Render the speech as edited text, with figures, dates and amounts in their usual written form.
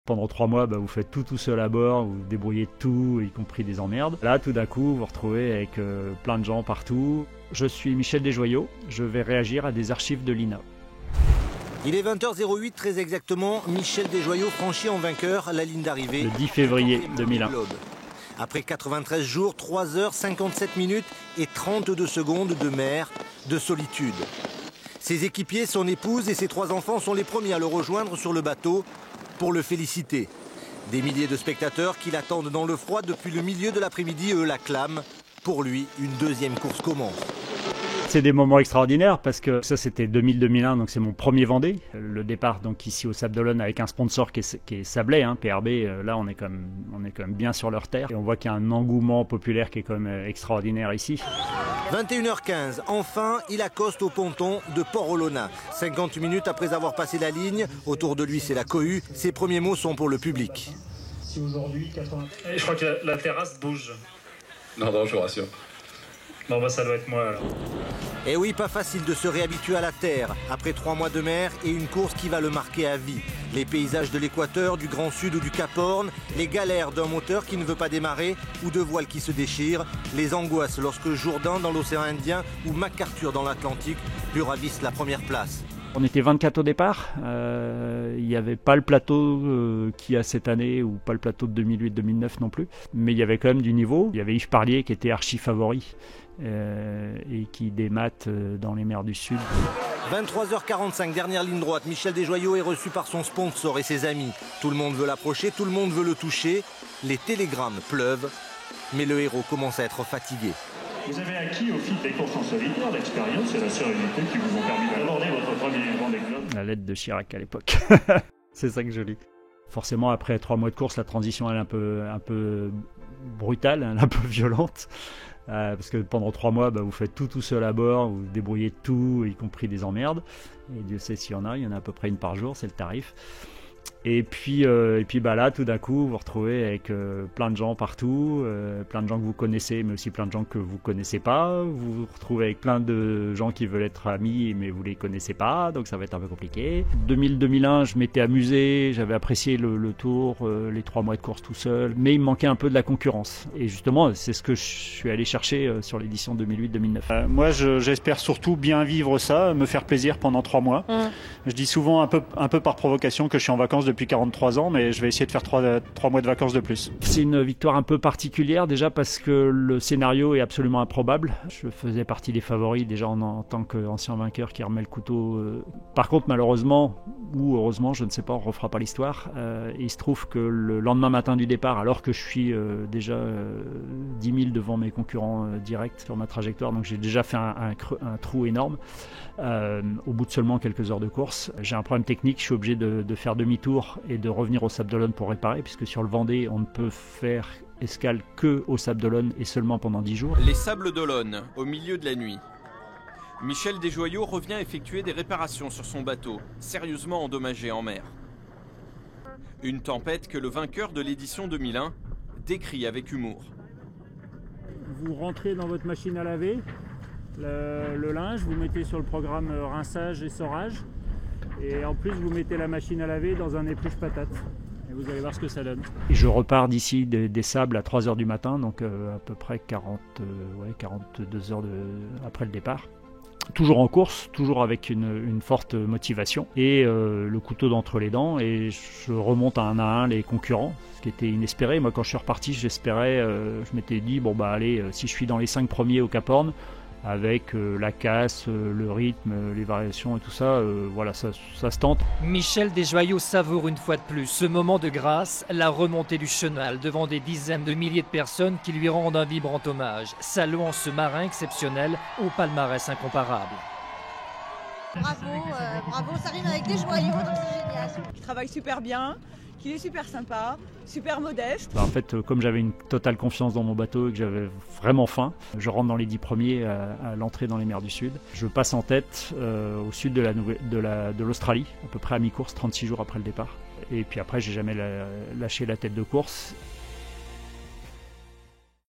Pendant 3 mois, vous faites tout seul à bord, vous débrouillez de tout, y compris des emmerdes. Là, tout d'un coup, vous vous retrouvez avec plein de gens partout. Je suis Michel Desjoyaux, je vais réagir à des archives de l'INA. Il est 20h08, très exactement. Michel Desjoyaux franchit en vainqueur la ligne d'arrivée. Le 10 février 2001. Après 93 jours, 3h57 minutes et 32 secondes de mer, de solitude. Ses équipiers, son épouse et ses 3 enfants sont les premiers à le rejoindre sur le bateau pour le féliciter. Des milliers de spectateurs qui l'attendent dans le froid depuis le milieu de l'après-midi, eux l'acclament. Pour lui, une deuxième course commence. C'est des moments extraordinaires parce que ça c'était 2000-2001, donc c'est mon premier Vendée. Le départ donc ici au Sables d'Olonne avec un sponsor qui est Sablé, PRB, là on est quand même bien sur leur terre. Et on voit qu'il y a un engouement populaire qui est quand même extraordinaire ici. 21h15, enfin il accoste au ponton de Port-Olona. 50 minutes après avoir passé la ligne, autour de lui c'est la cohue, ses premiers mots sont pour le public. Si aujourd'hui 80... Je crois que la terrasse bouge. Non, je vous rassure. Non, ça doit être moi alors. Et oui, pas facile de se réhabituer à la terre, après 3 mois de mer et une course qui va le marquer à vie. Les paysages de l'Équateur, du Grand Sud ou du Cap Horn, les galères d'un moteur qui ne veut pas démarrer ou de voiles qui se déchirent, les angoisses lorsque Jourdain dans l'océan Indien ou MacArthur dans l'Atlantique lui ravissent la première place. On était 24 au départ, il n'y avait pas le plateau qu'il y a cette année ou pas le plateau de 2008-2009 non plus, mais il y avait quand même du niveau. Il y avait Yves Parlier qui était archi favori et qui démate dans les mers du Sud. 23h45, dernière ligne droite, Michel Desjoyaux est reçu par son sponsor et ses amis. Tout le monde veut l'approcher, tout le monde veut le toucher, les télégrammes pleuvent, mais le héros commence à être fatigué. Vous avez acquis au fil des courses en solitaire l'expérience et la sérénité qui vous ont permis d'aborder votre premier Vendée Globe. La lettre de Chirac à l'époque, c'est ça que je lis. Forcément, après 3 mois de course, la transition elle est un peu brutale, elle est un peu violente. Parce que pendant 3 mois, vous faites tout seul à bord, vous débrouillez de tout, y compris des emmerdes. Et Dieu sait s'il y en a à peu près une par jour, c'est le tarif. Et puis là, tout d'un coup, vous vous retrouvez avec plein de gens partout, plein de gens que vous connaissez, mais aussi plein de gens que vous connaissez pas. Vous vous retrouvez avec plein de gens qui veulent être amis, mais vous les connaissez pas, donc ça va être un peu compliqué. 2000-2001, je m'étais amusé, j'avais apprécié le tour, les 3 mois de course tout seul, mais il me manquait un peu de la concurrence. Et justement, c'est ce que je suis allé chercher sur l'édition 2008-2009. Moi, j'espère surtout bien vivre ça, me faire plaisir pendant 3 mois. Je dis souvent un peu par provocation que je suis en vacances depuis 43 ans, mais je vais essayer de faire 3 mois de vacances de plus. C'est une victoire un peu particulière déjà parce que le scénario est absolument improbable. Je faisais partie des favoris déjà en tant qu'ancien vainqueur qui remet le couteau. Par contre, malheureusement, ou heureusement, je ne sais pas, on ne refera pas l'histoire. Il se trouve que le lendemain matin du départ, alors que je suis déjà 10 000 devant mes concurrents directs sur ma trajectoire, donc j'ai déjà fait un trou énorme. Au bout de seulement quelques heures de course, j'ai un problème technique, je suis obligé de faire demi-tour et de revenir au Sables d'Olonne pour réparer, puisque sur le Vendée, on ne peut faire escale que au Sables d'Olonne et seulement pendant 10 jours. Les Sables d'Olonne, au milieu de la nuit. Michel Desjoyaux revient effectuer des réparations sur son bateau, sérieusement endommagé en mer. Une tempête que le vainqueur de l'édition 2001 décrit avec humour. Vous rentrez dans votre machine à laver, le linge, vous mettez sur le programme rinçage et sorage. Et en plus, vous mettez la machine à laver dans un épluche patate. Et vous allez voir ce que ça donne. Et je repars d'ici des Sables à 3h du matin, donc à peu près 42 heures après le départ. Toujours en course, toujours avec une forte motivation et le couteau d'entre les dents. Et je remonte à un les concurrents, ce qui était inespéré. Moi, quand je suis reparti, j'espérais, je m'étais dit, allez, si je suis dans les 5 premiers au Cap Horn, avec la casse, le rythme, les variations et tout ça, ça se tente. Michel Desjoyaux savoure une fois de plus ce moment de grâce, la remontée du chenal devant des dizaines de milliers de personnes qui lui rendent un vibrant hommage, saluant ce marin exceptionnel au palmarès incomparable. Bravo, ça rime avec Desjoyaux, donc c'est génial. Il travaille super bien, qu'il est super sympa, super modeste. En fait, comme j'avais une totale confiance dans mon bateau et que j'avais vraiment faim, je rentre dans les 10 premiers à l'entrée dans les mers du Sud. Je passe en tête au sud de l'Australie, à peu près à mi-course, 36 jours après le départ. Et puis après, j'ai jamais lâché la tête de course.